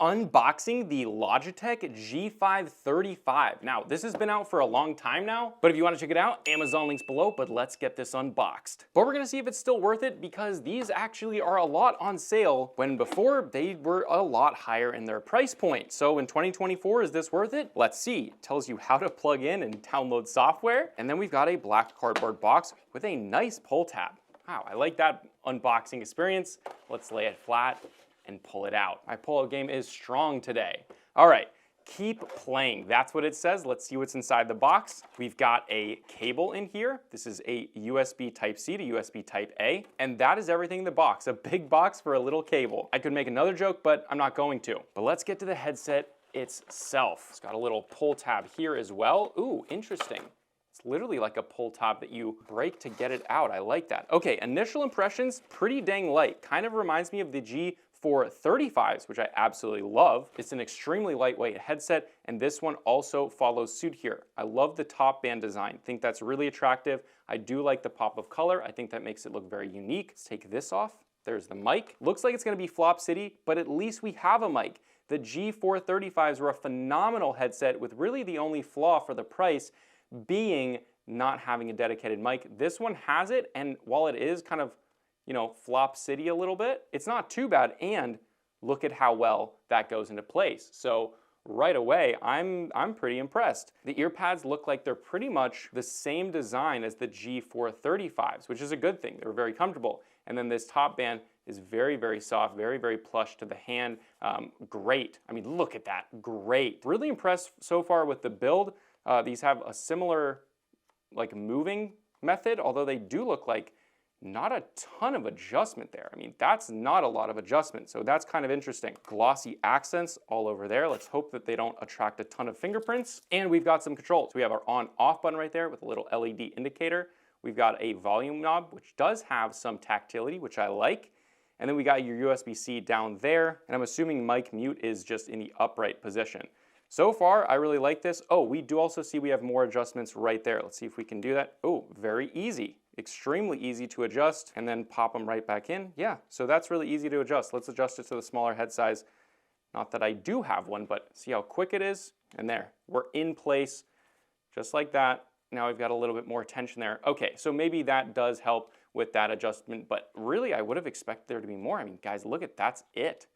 Unboxing the Logitech G535. Now, this has been out for a long time now, but if you want to check it out, Amazon links below, but let's get this unboxed. But we're gonna see if it's still worth it because these actually are a lot on sale when before they were a lot higher in their price point. So in 2024, is this worth it? Let's see. It tells you how to plug in and download software. And then we've got a black cardboard box with a nice pull tab. Wow, I like that unboxing experience. Let's lay it flat and pull it out. My pull-out game is strong today. All right, keep playing. That's what it says. Let's see what's inside the box. We've got a cable in here. This is a USB Type-C to USB Type-A, and that is everything in the box. A big box for a little cable. I could make another joke, but I'm not going to. But let's get to the headset itself. It's got a little pull tab here as well. Ooh, interesting. It's literally like a pull tab that you break to get it out. I like that. Okay, initial impressions, pretty dang light. Kind of reminds me of the G435s, which I absolutely love. It's an extremely lightweight headset, and this one also follows suit here. I love the top band design. Think that's really attractive. I do like the pop of color. I think that makes it look very unique. Let's take this off. There's the mic. Looks like it's gonna be Flop City, but at least we have a mic. The G435s were a phenomenal headset with really the only flaw for the price being not having a dedicated mic. This one has it, and while it is kind of, you know, Flop City a little bit, it's not too bad, and look at how well that goes into place. So right away, I'm pretty impressed. The ear pads look like they're pretty much the same design as the G435s, which is a good thing. They're very comfortable. And then this top band is very, very soft, very, very plush to the hand. Great. I mean, look at that. Great. Really impressed so far with the build. These have a similar like moving method, although they do look like not a ton of adjustment there. I mean, that's not a lot of adjustment, so that's kind of interesting. Glossy accents all over there. Let's hope that they don't attract a ton of fingerprints. And we've got some controls. We have our on-off button right there with a little LED indicator. We've got a volume knob, which does have some tactility, which I like. And then we got your USB-C down there, and I'm assuming mic mute is just in the upright position. So far, I really like this. Oh, we do also see we have more adjustments right there. Let's see if we can do that. Oh, very easy. Extremely easy to adjust and then pop them right back in. Yeah, so that's really easy to adjust. Let's adjust it to the smaller head size. Not that I do have one, but see how quick it is? And there, we're in place just like that. Now we've got a little bit more tension there. Okay, so maybe that does help with that adjustment, but really I would have expected there to be more. I mean, guys, look at that's it.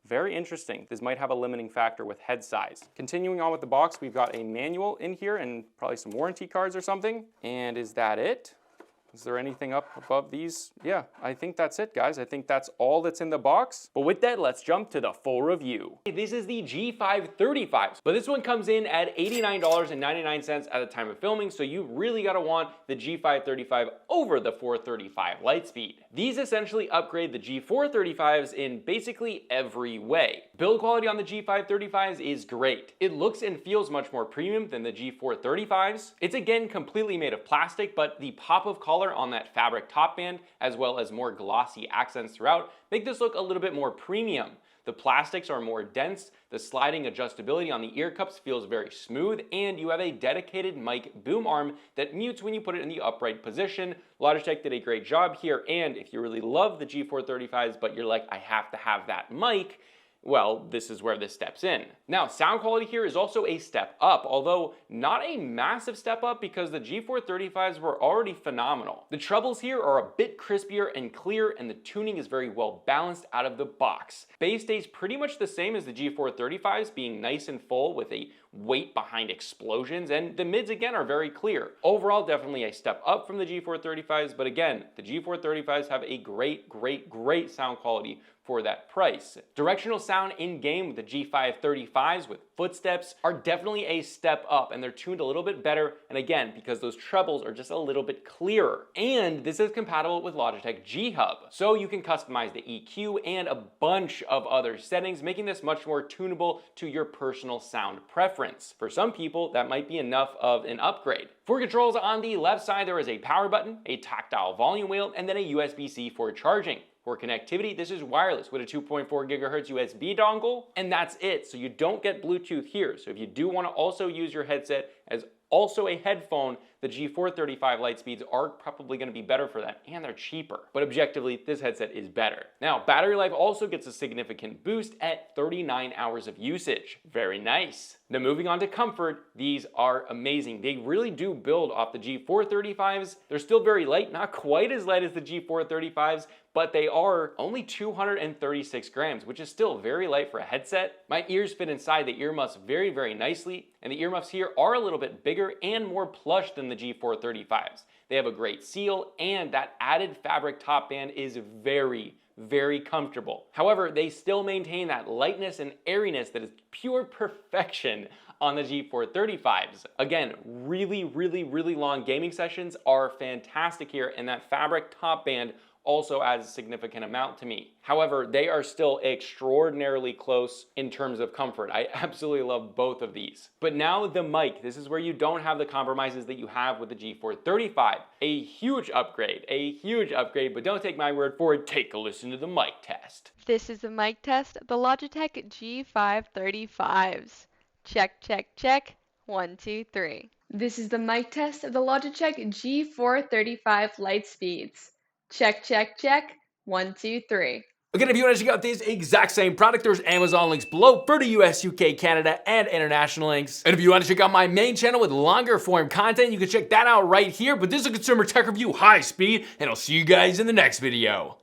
Very interesting. This might have a limiting factor with head size. Continuing on with the box, we've got a manual in here and probably some warranty cards or something. And is that it? Is there anything up above these? Yeah, I think that's it, guys. I think that's all that's in the box. But with that, let's jump to the full review. This is the G535s, but this one comes in at $89.99 at the time of filming, so you really gotta want the G535 over the 435 Lightspeed. These essentially upgrade the G435s in basically every way. Build quality on the G535s is great. It looks and feels much more premium than the G435s. It's again completely made of plastic, but the pop of color on that fabric top band, as well as more glossy accents throughout, make this look a little bit more premium. The plastics are more dense, the sliding adjustability on the ear cups feels very smooth, and you have a dedicated mic boom arm that mutes when you put it in the upright position. Logitech did a great job here, and if you really love the G435s, but you're like, I have to have that mic, well, this is where this steps in. Now, sound quality here is also a step up, although not a massive step up because the G435s were already phenomenal. The trebles here are a bit crispier and clear, and the tuning is very well balanced out of the box. Bass stays pretty much the same as the G435s, being nice and full with a weight behind explosions, and the mids again are very clear. Overall, definitely a step up from the G435s, but again, the G435s have a great sound quality for that price. Directional sound in-game with the G535s with footsteps are definitely a step up, and they're tuned a little bit better, and again, because those trebles are just a little bit clearer. And this is compatible with Logitech G Hub, so you can customize the EQ and a bunch of other settings, making this much more tunable to your personal sound preference. For some people, that might be enough of an upgrade. For controls on the left side, there is a power button, a tactile volume wheel, and then a USB-C for charging. For connectivity, this is wireless with a 2.4 gigahertz USB dongle, and that's it. So you don't get Bluetooth here. So if you do want to also use your headset as also a headphone, the G435 LIGHTSPEEDs are probably going to be better for that, and they're cheaper. But objectively, this headset is better. Now, battery life also gets a significant boost at 39 hours of usage. Very nice. Now moving on to comfort, these are amazing. They really do build off the G435s. They're still very light, not quite as light as the G435s, but they are only 236 grams, which is still very light for a headset. My ears fit inside the earmuffs very, very nicely, and the earmuffs here are a little bit bigger and more plush than the G435s. They have a great seal, and that added fabric top band is very comfortable. However, they still maintain that lightness and airiness that is pure perfection on the G435s. Again, really long gaming sessions are fantastic here, and that fabric top band also adds a significant amount to me. However, they are still extraordinarily close in terms of comfort. I absolutely love both of these. But now the mic, this is where you don't have the compromises that you have with the G435. A huge upgrade, but don't take my word for it, take a listen to the mic test. This is the mic test of the Logitech G535s. Check. 1, 2, 3. This is the mic test of the Logitech G435 LIGHTSPEEDs. Check. 1, 2, 3. Again, if you want to check out this exact same product, there's Amazon links below for the US, UK, Canada, and international links. And if you want to check out my main channel with longer form content, you can check that out right here. But this is a consumer tech review, high speed, and I'll see you guys in the next video.